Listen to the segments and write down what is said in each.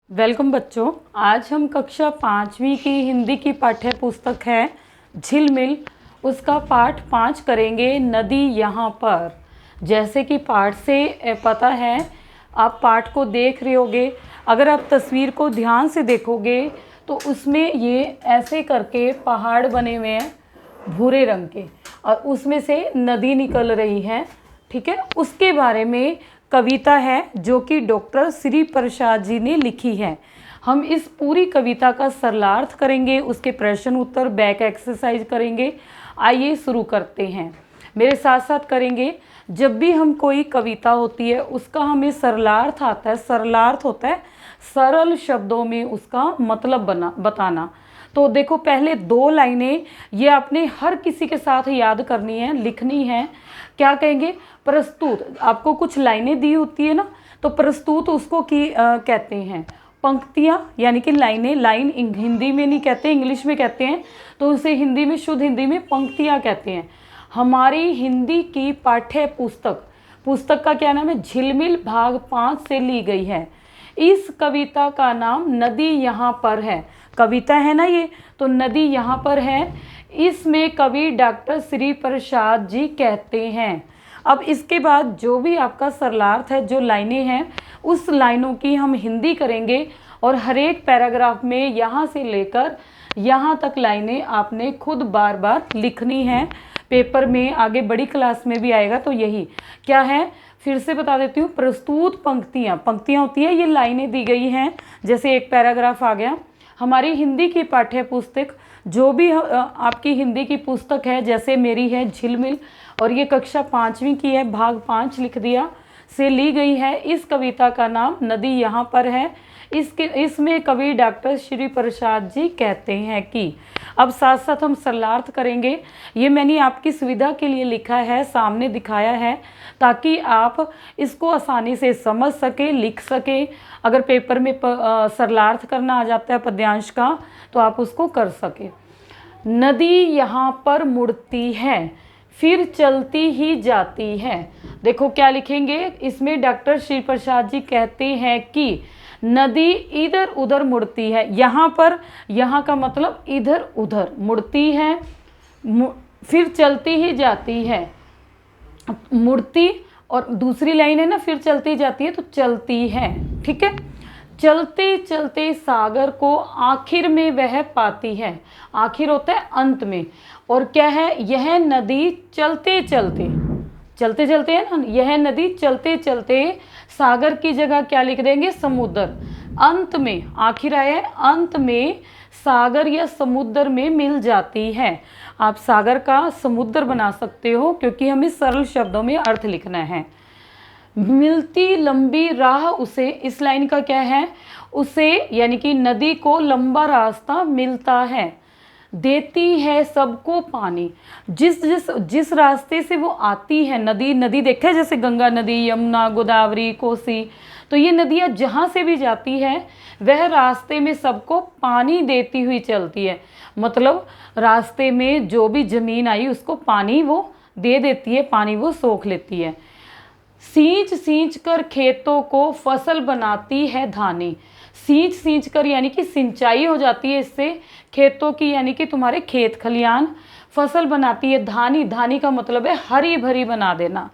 Welcome बच्चों। आज हम कक्षा 5वीं की हिंदी की पाठ्य पुस्तक है झिलमिल, उसका पाठ 5 करेंगे, नदी यहाँ पर। जैसे कि पाठ से पता है, आप पाठ को देख रहे होगे। अगर आप तस्वीर को ध्यान से देखोगे तो उसमें ये ऐसे करके पहाड़ बने हुए हैं भूरे रंग के, और उसमें से नदी निकल रही है। ठीक है, उसके बारे में कविता है जो कि डॉक्टर श्री प्रसाद जी ने लिखी है। हम इस पूरी कविता का सरलार्थ करेंगे, उसके प्रश्न उत्तर बैक एक्सरसाइज करेंगे। आइए शुरू करते हैं, मेरे साथ साथ करेंगे। जब भी हम कोई कविता होती है उसका हमें सरलार्थ आता है। सरलार्थ होता है सरल शब्दों में उसका मतलब बताना। तो देखो, पहले 2 लाइनें ये आपने हर किसी के साथ याद करनी है, लिखनी है। क्या कहेंगे? प्रस्तुत। आपको कुछ लाइनें दी होती है ना, तो प्रस्तुत उसको कहते हैं। पंक्तियाँ यानी कि लाइनें, लाइन हिंदी में नहीं कहते, इंग्लिश में कहते हैं, तो उसे हिंदी में, शुद्ध हिंदी में पंक्तियाँ कहते हैं। हमारी हिंदी की पाठ्य पुस्तक का क्या नाम है? झिलमिल भाग 5 से ली गई है। इस कविता का नाम नदी यहाँ पर है। कविता है ना ये, तो नदी यहाँ पर है। इसमें कवि डॉक्टर श्री प्रसाद जी कहते हैं। अब इसके बाद जो भी आपका सरलार्थ है, जो लाइनें हैं, उस लाइनों की हम हिंदी करेंगे, और हर एक पैराग्राफ में यहाँ से लेकर यहाँ तक लाइनें आपने खुद बार बार लिखनी है। पेपर में आगे बड़ी क्लास में भी आएगा। तो यही क्या है, फिर से बता देती हूँ। प्रस्तुत पंक्तियाँ होती है, ये लाइनें दी गई हैं। जैसे एक पैराग्राफ आ गया। हमारी हिंदी की पाठ्य पुस्तक, जो भी आपकी हिंदी की पुस्तक है, जैसे मेरी है झिलमिल, और ये कक्षा 5वीं की है, भाग 5 लिख दिया, से ली गई है। इस कविता का नाम नदी यहाँ पर है। इसमें कवि डॉक्टर श्री प्रसाद जी कहते हैं कि। अब साथ साथ हम सरलार्थ करेंगे। ये मैंने आपकी सुविधा के लिए लिखा है, सामने दिखाया है, ताकि आप इसको आसानी से समझ सके, लिख सके। अगर पेपर में सरलार्थ करना आ जाता है पद्यांश का, तो आप उसको कर सके। नदी यहाँ पर मुड़ती है, फिर चलती ही जाती है। देखो क्या लिखेंगे इसमें। डॉक्टर श्री प्रसाद जी कहते हैं कि नदी इधर उधर मुड़ती है। यहाँ पर, यहाँ का मतलब इधर उधर मुड़ती है, फिर चलती ही जाती है। मुड़ती, और दूसरी लाइन है ना, फिर चलती जाती है, तो चलती है। ठीक है। चलते चलते सागर को आखिर में वह पाती है। आखिर होता है अंत में। और क्या है, यह नदी चलते चलते है ना, यह नदी चलते चलते, सागर की जगह क्या लिख देंगे? समुद्र। अंत में, आखिर आया है, अंत में सागर या समुद्र में मिल जाती है। आप सागर का समुद्र बना सकते हो, क्योंकि हमें सरल शब्दों में अर्थ लिखना है। मिलती लंबी राह उसे, इस लाइन का क्या है? उसे यानी कि नदी को लंबा रास्ता मिलता है। देती है सबको पानी। जिस रास्ते से वो आती है, नदी देखा है, जैसे गंगा नदी, यमुना, गोदावरी, कोसी, तो ये नदियाँ जहाँ से भी जाती है, वह रास्ते में सबको पानी देती हुई चलती है। मतलब रास्ते में जो भी जमीन आई उसको पानी वो दे देती है, पानी वो सोख लेती है। सींच कर खेतों को फसल बनाती है धानी। सींच कर यानी कि सिंचाई हो जाती है इससे खेतों की, यानी कि तुम्हारे खेत खलियान। फसल बनाती है धानी का मतलब है हरी भरी बना देना।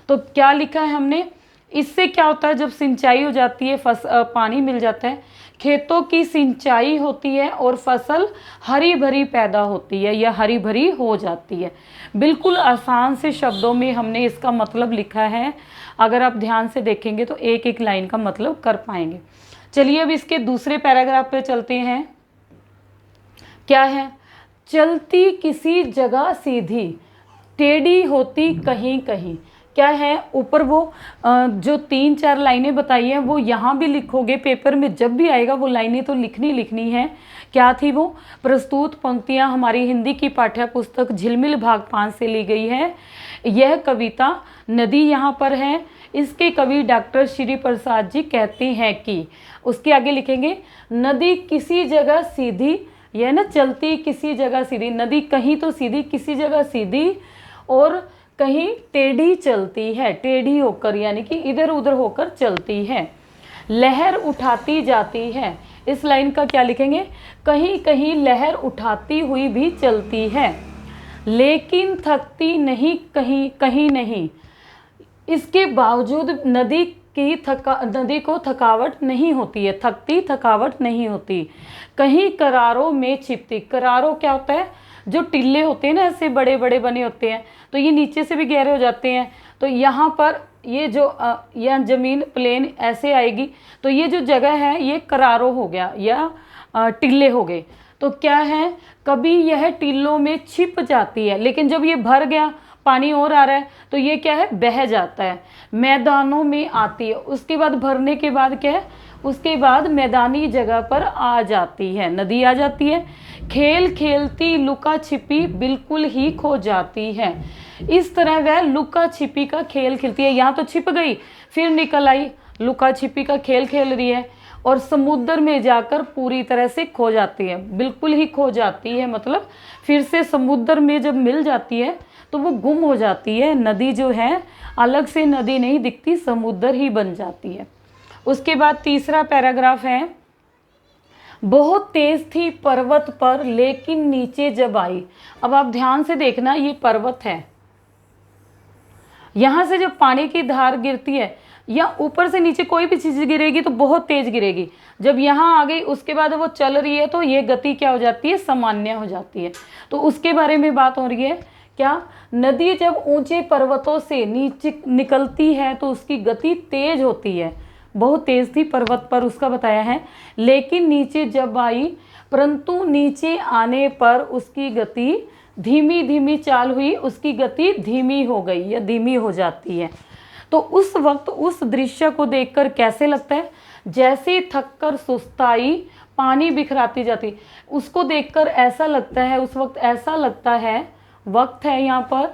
तो क्या लिखा है हमने, इससे क्या होता है, जब सिंचाई हो जाती है, पानी मिल जाता है, खेतों की सिंचाई होती है और फसल हरी भरी पैदा होती है या हरी भरी हो जाती है। बिल्कुल आसान से शब्दों में हमने इसका मतलब लिखा है। अगर आप ध्यान से देखेंगे तो एक एक लाइन का मतलब कर पाएंगे। चलिए अब इसके दूसरे पैराग्राफ पे चलते हैं। क्या है? चलती किसी जगह सीधी, टेढ़ी होती कहीं कहीं। क्या है? ऊपर वो जो 3-4 लाइनें बताई हैं, वो यहाँ भी लिखोगे। पेपर में जब भी आएगा वो लाइनें तो लिखनी है। क्या थी वो? प्रस्तुत पंक्तियाँ हमारी हिंदी की पाठ्य पुस्तक झिलमिल भाग 5 से ली गई है। यह कविता नदी यहाँ पर है। इसके कवि डॉक्टर श्री प्रसाद जी कहते हैं कि, उसके आगे लिखेंगे नदी किसी जगह सीधी, यह ना चलती किसी जगह सीधी। नदी कहीं तो सीधी, किसी जगह सीधी, और कहीं टेढ़ी चलती है, टेढ़ी होकर यानी कि इधर उधर होकर चलती है। लहर उठाती जाती है। इस लाइन का क्या लिखेंगे, कहीं कहीं लहर उठाती हुई भी चलती है, लेकिन थकती नहीं, कहीं कहीं नहीं। इसके बावजूद नदी को थकावट नहीं होती है, थकावट नहीं होती। कहीं करारों में छिपती, करारों क्या होता है, जो टिल्ले होते हैं ना, ऐसे बड़े बड़े बने होते हैं, तो ये नीचे से भी गहरे हो जाते हैं। तो यहाँ पर ये जो यह जमीन प्लेन ऐसे आएगी, तो ये जो जगह है ये करारों हो गया या टिल्ले हो गए। तो क्या है, कभी यह टिल्लों में छिप जाती है, लेकिन जब ये भर गया, पानी और आ रहा है, तो ये क्या है, बह जाता है, मैदानों में आती है। उसके बाद भरने के बाद क्या है, उसके बाद मैदानी जगह पर आ जाती है, नदी आ जाती है। खेल खेलती लुका छिपी बिल्कुल ही खो जाती है। इस तरह वह लुका छिपी का खेल खेलती है। यहाँ तो छिप गई, फिर निकल आई, लुका छिपी का खेल खेल रही है, और समुद्र में जाकर पूरी तरह से खो जाती है, बिल्कुल ही खो जाती है, मतलब फिर से समुद्र में जब मिल जाती है तो वो गुम हो जाती है। नदी जो है अलग से नदी नहीं दिखती, समुद्र ही बन जाती है। उसके बाद तीसरा पैराग्राफ है, बहुत तेज थी पर्वत पर लेकिन नीचे जब आई। अब आप ध्यान से देखना, ये पर्वत है, यहाँ से जब पानी की धार गिरती है या ऊपर से नीचे कोई भी चीज़ गिरेगी तो बहुत तेज गिरेगी। जब यहाँ आ गई उसके बाद वो चल रही है तो ये गति क्या हो जाती है, सामान्य हो जाती है। तो उसके बारे में बात हो रही है। क्या, नदी जब ऊंचे पर्वतों से नीचे निकलती है तो उसकी गति तेज होती है। बहुत तेज थी पर्वत पर, उसका बताया है, लेकिन नीचे जब आई, परंतु नीचे आने पर उसकी गति धीमी धीमी चाल हुई, उसकी गति धीमी हो गई या धीमी हो जाती है। तो उस वक्त उस दृश्य को देखकर कैसे लगता है, जैसे थककर सुस्ताई पानी बिखराती जाती, उसको देखकर ऐसा लगता है, उस वक्त ऐसा लगता है, वक्त है यहाँ पर,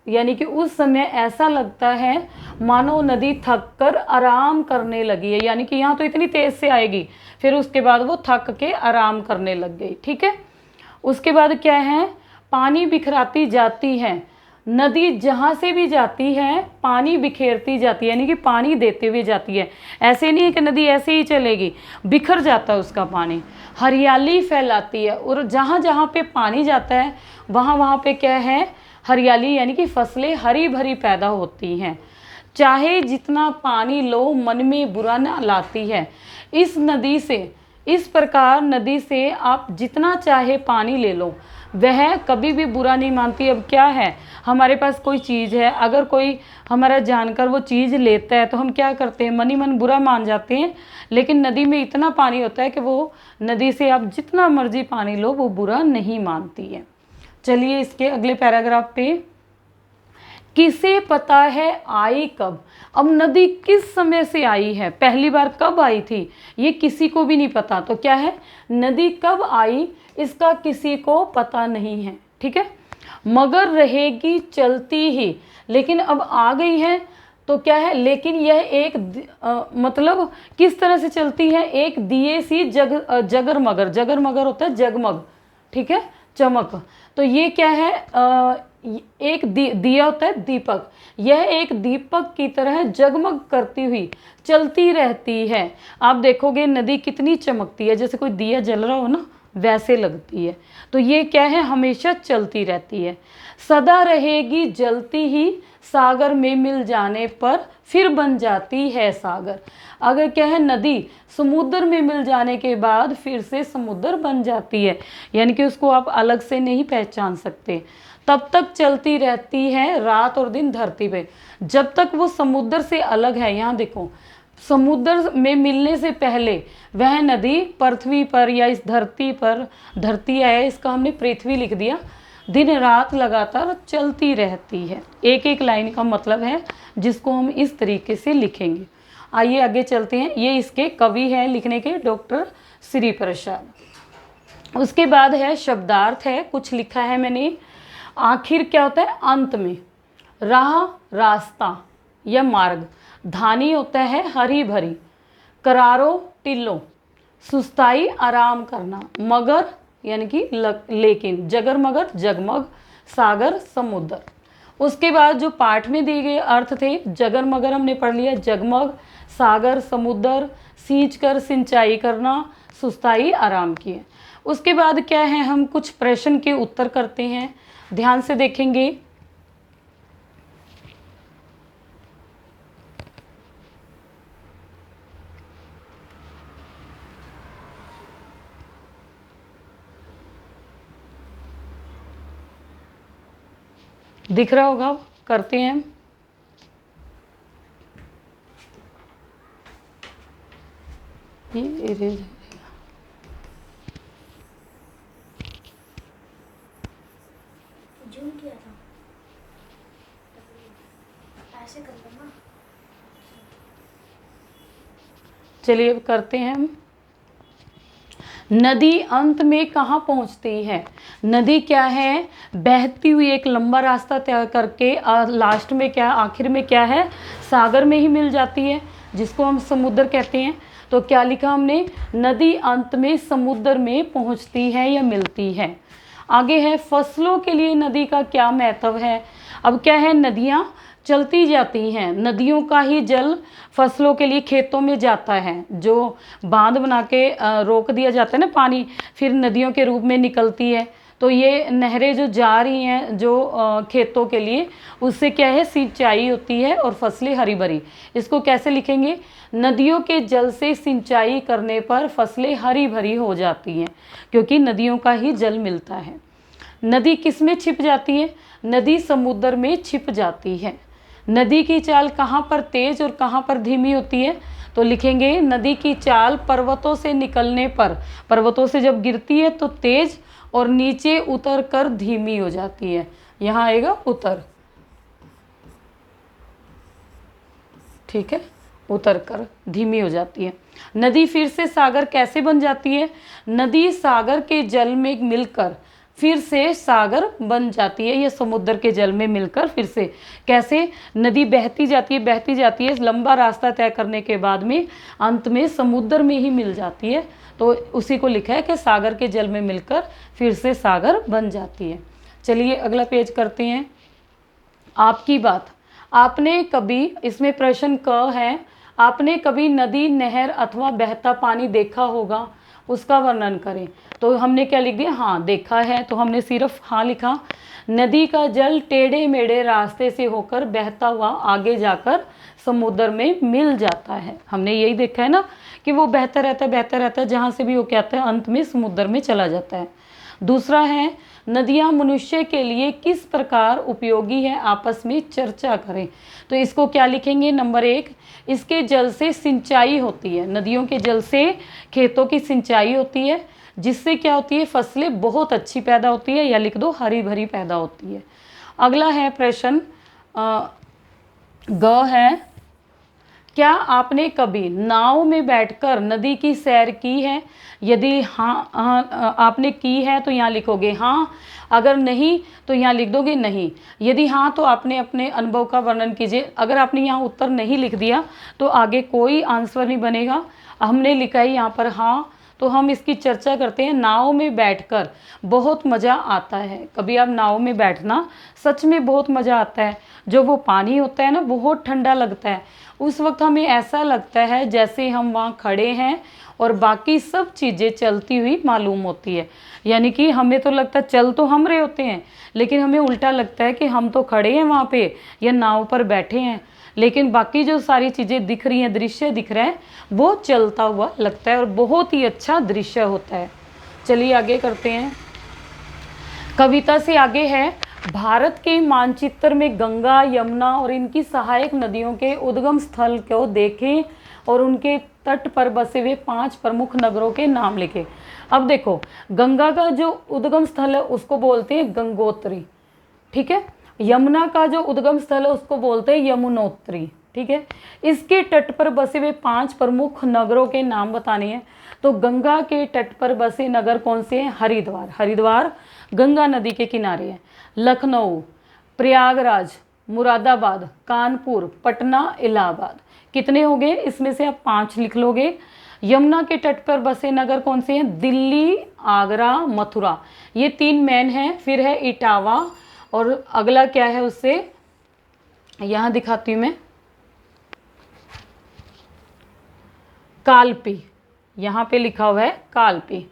यानी कि उस समय ऐसा लगता है मानो नदी थककर आराम करने लगी है। यानी कि यहाँ तो इतनी तेज से आएगी, फिर उसके बाद वो थक के आराम करने लग गई। ठीक है, उसके बाद क्या है, पानी बिखराती जाती है। नदी जहाँ से भी जाती है पानी बिखेरती जाती है, यानी कि पानी देते हुए जाती है। ऐसे नहीं है कि नदी ऐसे ही चलेगी, बिखर जाता है उसका पानी। हरियाली फैलाती है, और जहाँ जहाँ पे पानी जाता है वहाँ वहाँ पे क्या है, हरियाली, यानी कि फसलें हरी भरी पैदा होती हैं। चाहे जितना पानी लो मन में बुरा ना लाती है। इस नदी से, इस प्रकार नदी से आप जितना चाहे पानी ले लो, वह कभी भी बुरा नहीं मानती। अब क्या है, हमारे पास कोई चीज़ है, अगर कोई हमारा जानकर वो चीज़ लेता है तो हम क्या करते हैं, मन ही मन बुरा मान जाते हैं। लेकिन नदी में इतना पानी होता है कि वो नदी से आप जितना मर्जी पानी लो वो बुरा नहीं मानती है। चलिए इसके अगले पैराग्राफ पे, किसे पता है आई कब। अब नदी किस समय से आई है, पहली बार कब आई थी, ये किसी को भी नहीं पता। तो क्या है, नदी कब आई इसका किसी को पता नहीं है। ठीक है, मगर रहेगी चलती ही, लेकिन अब आ गई है तो क्या है, लेकिन यह एक मतलब किस तरह से चलती है, एक दिए सी जगर मगर होता है जगमग, ठीक है, चमक। तो ये क्या है, एक दिया होता है दीपक, यह एक दीपक की तरह जगमग करती हुई चलती रहती है। आप देखोगे नदी कितनी चमकती है, जैसे कोई दिया जल रहा हो ना, वैसे लगती है। तो ये क्या है, हमेशा चलती रहती है। सदा रहेगी जलती ही, सागर में मिल जाने पर फिर बन जाती है सागर। अगर क्या है, नदी समुद्र में मिल जाने के बाद फिर से समुद्र बन जाती है, यानी कि उसको आप अलग से नहीं पहचान सकते। तब तक चलती रहती है रात और दिन धरती पे, जब तक वो समुद्र से अलग है। यहाँ देखो, समुद्र में मिलने से पहले वह नदी पृथ्वी पर या इस धरती पर, धरती है इसका हमने पृथ्वी लिख दिया, दिन रात लगातार चलती रहती है। एक एक लाइन का मतलब है जिसको हम इस तरीके से लिखेंगे। आइए आगे चलते हैं। ये इसके कवि हैं लिखने के, डॉक्टर श्री प्रसाद। उसके बाद है शब्दार्थ है, कुछ लिखा है मैंने। आखिर क्या होता है, अंत में। राह रास्ता या मार्ग, धानी होता है हरी भरी, करारो टिल्लो, सुस्ताई आराम करना, मगर यानी कि लेकिन, जगर मगर जगमग, सागर समुद्र। उसके बाद जो पाठ में दिए गए अर्थ थे, जगर मगर हमने पढ़ लिया, जगमग, सागर समुद्र, सींच कर सिंचाई करना, सुस्ताई आराम की है। उसके बाद क्या है, हम कुछ प्रश्न के उत्तर करते हैं, ध्यान से देखेंगे। दिख रहा होगा, करते हैं। ये इरेज जूम किया था, ऐसे कर लेना। चलिए अब करते हैं हम। नदी अंत में कहाँ पहुँचती है? नदी क्या है, बहती हुई एक लंबा रास्ता तय करके लास्ट में क्या, आखिर में क्या है, सागर में ही मिल जाती है, जिसको हम समुद्र कहते हैं। तो क्या लिखा हमने, नदी अंत में समुद्र में पहुँचती है या मिलती है। आगे है, फसलों के लिए नदी का क्या महत्व है। अब क्या है, नदियाँ चलती जाती हैं, नदियों का ही जल फसलों के लिए खेतों में जाता है। जो बांध बना के रोक दिया जाता है ना पानी, फिर नदियों के रूप में निकलती है। तो ये नहरें जो जा रही हैं जो खेतों के लिए, उससे क्या है, सिंचाई होती है और फसलें हरी भरी। इसको कैसे लिखेंगे, नदियों के जल से सिंचाई करने पर फसलें हरी भरी हो जाती हैं, क्योंकि नदियों का ही जल मिलता है। नदी किस में छिप जाती है, नदी समुद्र में छिप जाती है। नदी की चाल कहाँ पर तेज और कहाँ पर धीमी होती है, तो लिखेंगे नदी की चाल पर्वतों से निकलने पर, पर्वतों से जब गिरती है तो तेज और नीचे उतर कर धीमी हो जाती है। यहाँ आएगा उतर, ठीक है, उतर कर धीमी हो जाती है। नदी फिर से सागर कैसे बन जाती है, नदी सागर के जल में मिलकर फिर से सागर बन जाती है, या समुद्र के जल में मिलकर फिर से। कैसे, नदी बहती जाती है, बहती जाती है, लंबा रास्ता तय करने के बाद में अंत में समुद्र में ही मिल जाती है। तो उसी को लिखा है कि सागर के जल में मिलकर फिर से सागर बन जाती है। चलिए अगला पेज करते हैं। आपकी बात, आपने कभी, इसमें प्रश्न क है, आपने कभी नदी, नहर अथवा बहता पानी देखा होगा, उसका वर्णन करें। तो हमने क्या लिख दिया, हाँ देखा है, तो हमने सिर्फ हाँ लिखा। नदी का जल टेढ़े मेढ़े रास्ते से होकर बहता हुआ आगे जाकर समुद्र में मिल जाता है। हमने यही देखा है ना कि वो बहता रहता है, बहता रहता है, जहाँ से भी वो क्या आता है, अंत में समुद्र में चला जाता है। दूसरा है, नदियाँ मनुष्य के लिए किस प्रकार उपयोगी है, आपस में चर्चा करें। तो इसको क्या लिखेंगे, नंबर 1, इसके जल से सिंचाई होती है, नदियों के जल से खेतों की सिंचाई होती है, जिससे क्या होती है, फसलें बहुत अच्छी पैदा होती है, या लिख दो हरी भरी पैदा होती है। अगला है प्रश्न ग है, क्या आपने कभी नाव में बैठकर नदी की सैर की है। यदि हाँ, आपने की है तो यहाँ लिखोगे हाँ, अगर नहीं तो यहाँ लिख दोगे नहीं। यदि हाँ तो आपने अपने अनुभव का वर्णन कीजिए। अगर आपने यहाँ उत्तर नहीं लिख दिया तो आगे कोई आंसर नहीं बनेगा। हमने लिखा है यहाँ पर हाँ, तो हम इसकी चर्चा करते हैं। नाव में बैठकर बहुत मज़ा आता है। कभी आप नाव में बैठना, सच में बहुत मज़ा आता है। जो वो पानी होता है ना, बहुत ठंडा लगता है। उस वक्त हमें ऐसा लगता है जैसे हम वहाँ खड़े हैं और बाकी सब चीज़ें चलती हुई मालूम होती है। यानी कि हमें तो लगता है चल तो हम रहे होते हैं, लेकिन हमें उल्टा लगता है कि हम तो खड़े हैं वहाँ पे या नाव पर बैठे हैं, लेकिन बाकी जो सारी चीज़ें दिख रही हैं, दृश्य दिख रहा है, वो चलता हुआ लगता है और बहुत ही अच्छा दृश्य होता है। चलिए आगे करते हैं। कविता से आगे है, भारत के मानचित्र में गंगा, यमुना और इनकी सहायक नदियों के उद्गम स्थल को देखें और उनके तट पर बसे हुए 5 प्रमुख नगरों के नाम लिखें। अब देखो, गंगा का जो उद्गम स्थल है उसको बोलते हैं गंगोत्री, ठीक है। यमुना का जो उद्गम स्थल है उसको बोलते हैं यमुनोत्री, ठीक है। इसके तट पर बसे हुए 5 प्रमुख नगरों के नाम बताने हैं। तो गंगा के तट पर बसे नगर कौन से हैं? हरिद्वार, हरिद्वार गंगा नदी के किनारे है। लखनऊ, प्रयागराज, मुरादाबाद, कानपुर, पटना, इलाहाबाद। कितने हो गए? इसमें से आप 5 लिख लोगे। यमुना के तट पर बसे नगर कौन से हैं? दिल्ली, आगरा, मथुरा, ये 3 मेन हैं। फिर है इटावा, और अगला क्या है उससे, यहाँ दिखाती हूँ मैं, कालपी, यहाँ पे लिखा हुआ है कालपी।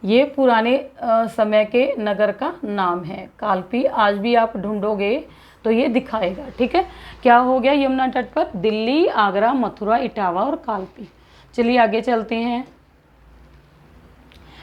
ये पुराने समय के नगर का नाम है कालपी। आज भी आप ढूंढोगे तो ये दिखाएगा। ठीक है, क्या हो गया यमुना तट पर? दिल्ली, आगरा, मथुरा, इटावा और कालपी। चलिए आगे चलते हैं।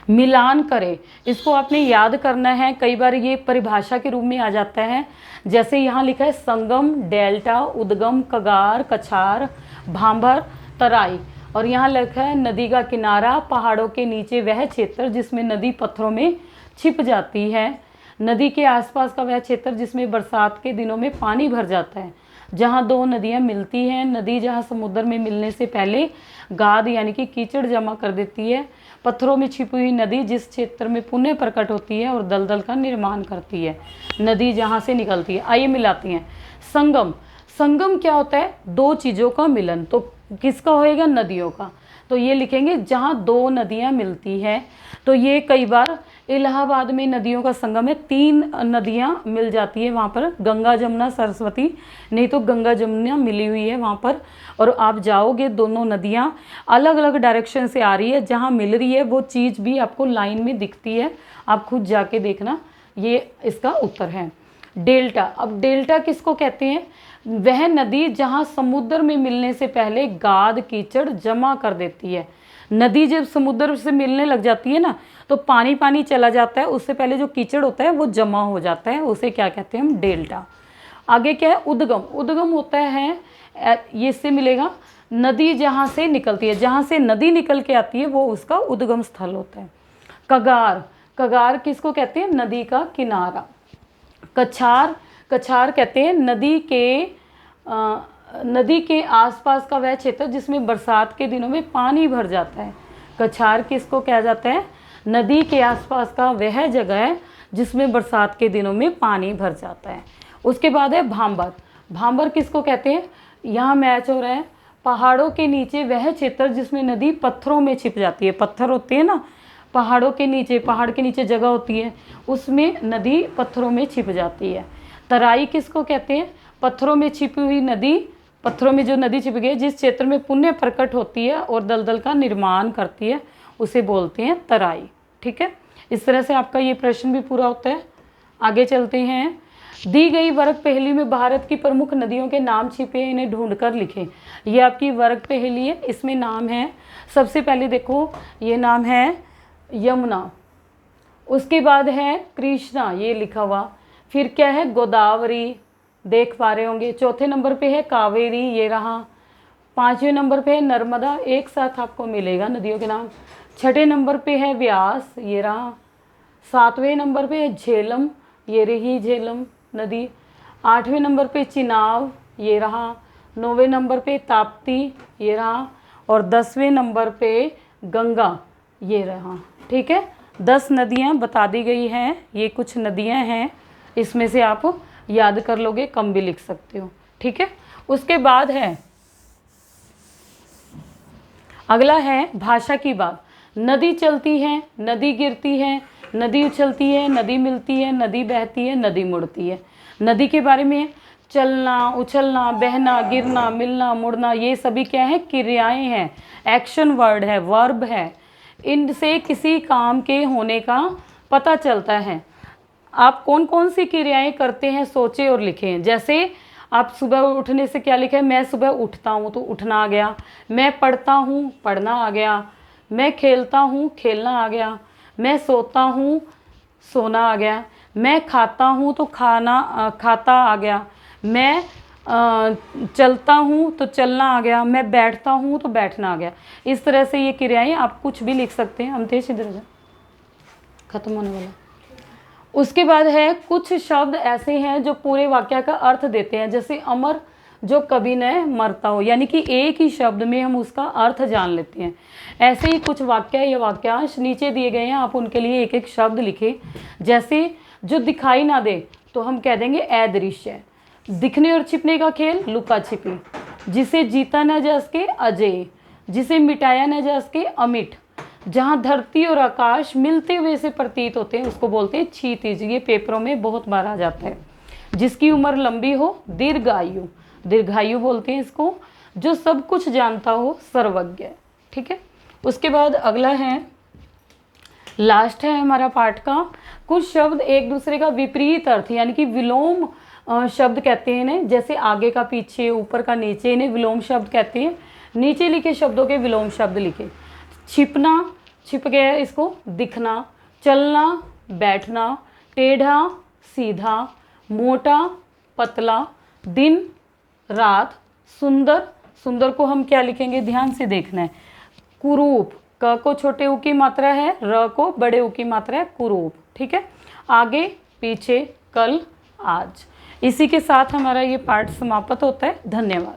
मिलान करें, इसको आपने याद करना है। कई बार ये परिभाषा के रूप में आ जाता है। जैसे यहाँ लिखा है संगम, डेल्टा, उद्गम, कगार, कछार, भांभर, तराई। और यहाँ लिखा है नदी का किनारा, पहाड़ों के नीचे वह क्षेत्र जिसमें नदी पत्थरों में छिप जाती है। नदी के आसपास का वह क्षेत्र जिसमें बरसात के दिनों में पानी भर जाता है। जहाँ दो नदियाँ मिलती हैं, नदी जहाँ समुद्र में मिलने से पहले गाद यानी कि कीचड़ जमा कर देती है। पत्थरों में छिपी हुई नदी जिस क्षेत्र में पुनः प्रकट होती है और दलदल का निर्माण करती है। नदी जहाँ से निकलती है। आइए मिलाती हैं। संगम, संगम क्या होता है? दो चीज़ों का मिलन। तो किसका होएगा? नदियों का। तो ये लिखेंगे जहाँ दो नदियाँ मिलती है। तो ये कई बार इलाहाबाद में नदियों का संगम है, 3 नदियाँ मिल जाती है वहाँ पर, गंगा जमुना सरस्वती, नहीं तो गंगा जमुना मिली हुई है वहाँ पर। और आप जाओगे, दोनों नदियाँ अलग अलग डायरेक्शन से आ रही है, जहाँ मिल रही है वो चीज़ भी आपको लाइन में दिखती है। आप खुद जाके देखना, ये इसका उत्तर है। डेल्टा, अब डेल्टा किसको कहते हैं? वह नदी जहाँ समुद्र में मिलने से पहले गाद कीचड़ जमा कर देती है। नदी जब समुद्र से मिलने लग जाती है ना, तो पानी पानी चला जाता है, उससे पहले जो कीचड़ होता है वो जमा हो जाता है, उसे क्या कहते हैं हम? डेल्टा। आगे क्या है? उद्गम, उद्गम होता है ये इससे मिलेगा नदी जहाँ से निकलती है, जहाँ से नदी निकल के आती है वो उसका उद्गम स्थल होता है। कगार, कगार किसको कहते हैं? नदी का किनारा। कछार, कछार कहते हैं नदी के आसपास का वह क्षेत्र जिसमें बरसात के दिनों में पानी भर जाता है। कछार किसको कहा जाता है? नदी के आसपास का वह जगह है जिसमें बरसात के दिनों में पानी भर जाता है। उसके बाद है भांबर, भांबर किसको कहते हैं? यहाँ मैच हो रहा है, पहाड़ों के नीचे वह क्षेत्र जिसमें नदी पत्थरों में छिप जाती है। पत्थर होते हैं ना पहाड़ों के नीचे, पहाड़ के नीचे जगह होती है, उसमें नदी पत्थरों में छिप जाती है। तराई किसको कहते हैं? पत्थरों में छिपी हुई नदी, पत्थरों में जो नदी छिप गई जिस क्षेत्र में पुण्य प्रकट होती है और दलदल का निर्माण करती है, उसे बोलते हैं तराई। ठीक है, इस तरह से आपका ये प्रश्न भी पूरा होता है। आगे चलते हैं। दी गई वर्ग पहेली में भारत की प्रमुख नदियों के नाम छिपे हैं, इन्हें ढूंढकर लिखें। ये आपकी वर्ग पहेली है, इसमें नाम है, सबसे पहले देखो ये नाम है यमुना, उसके बाद है कृष्णा, ये लिखा हुआ, फिर क्या है? गोदावरी, देख पा रहे होंगे। चौथे नंबर पे है कावेरी, ये रहा। 5वें नंबर पे है नर्मदा, एक साथ आपको मिलेगा नदियों के नाम। 6ठे नंबर पे है व्यास, ये रहा। 7वें नंबर पे है झेलम, ये रही झेलम नदी। 8वें नंबर पे चिनाब, ये रहा। 9वें नंबर पे ताप्ती, ये रहा। और 10वें नंबर पे गंगा, ये रहा। ठीक है, 10 नदियाँ बता दी गई हैं। ये कुछ नदियाँ हैं, इसमें से आप याद कर लोगे, कम भी लिख सकते हो। ठीक है, उसके बाद है अगला है भाषा की बात। नदी चलती है, नदी गिरती है, नदी उछलती है, नदी मिलती है, नदी बहती है, नदी मुड़ती है। नदी के बारे में चलना, उछलना, बहना, गिरना, मिलना, मुड़ना, ये सभी क्या है? क्रियाएं हैं, एक्शन वर्ड है, वर्ब है। इनसे किसी काम के होने का पता चलता है। आप कौन कौन सी क्रियाएं करते हैं सोचें और लिखें। जैसे आप सुबह उठने से क्या लिखा है? मैं सुबह उठता हूँ, तो उठना आ गया। मैं पढ़ता हूँ, पढ़ना आ गया। मैं खेलता हूँ, खेलना आ गया। मैं सोता हूँ, सोना आ गया। मैं खाता हूँ तो खाता आ गया। मैं चलता हूँ तो चलना आ गया। मैं बैठता हूँ तो बैठना आ गया। इस तरह से ये क्रियाएं आप कुछ भी लिख सकते हैं। अमतेश इधर जा, खत्म होने वाला। उसके बाद है कुछ शब्द ऐसे हैं जो पूरे वाक्य का अर्थ देते हैं। जैसे अमर, जो कभी न मरता हो, यानी कि एक ही शब्द में हम उसका अर्थ जान लेते हैं। ऐसे ही कुछ वाक्य या वाक्यांश नीचे दिए गए हैं, आप उनके लिए एक एक शब्द लिखें। जैसे जो दिखाई ना दे तो हम कह देंगे अदृश्य। दिखने और छिपने का खेल लुका छिपी। जिसे जीता न जा सके अजय, जिसे मिटाया न जा सके अमिट। जहाँ धरती और आकाश मिलते हुए से प्रतीत होते हैं उसको बोलते हैं क्षितिज। ये पेपरों में बहुत बार आ जाता है। जिसकी उम्र लंबी हो दीर्घायु, दीर्घायु बोलते हैं इसको। जो सब कुछ जानता हो, सर्वज्ञ। ठीक है, उसके बाद अगला है, लास्ट है हमारा पाठ का, कुछ शब्द एक दूसरे का विपरीत अर्थ यानी कि विलोम शब्द कहते हैं इन्हें, जैसे आगे का पीछे, ऊपर का नीचे, इन्हें विलोम शब्द कहते हैं। नीचे लिखे शब्दों के विलोम शब्द लिखे। छिपना, छिप गया, इसको दिखना। चलना, बैठना। टेढ़ा, सीधा। मोटा, पतला। दिन, रात। सुंदर, सुंदर को हम क्या लिखेंगे, ध्यान से देखना है, कुरूप। क को छोटे ऊ की मात्रा है, र को बड़े ऊ की मात्रा है, कुरूप। ठीक है, आगे पीछे, कल, आज। इसी के साथ हमारा ये पाठ समाप्त होता है। धन्यवाद।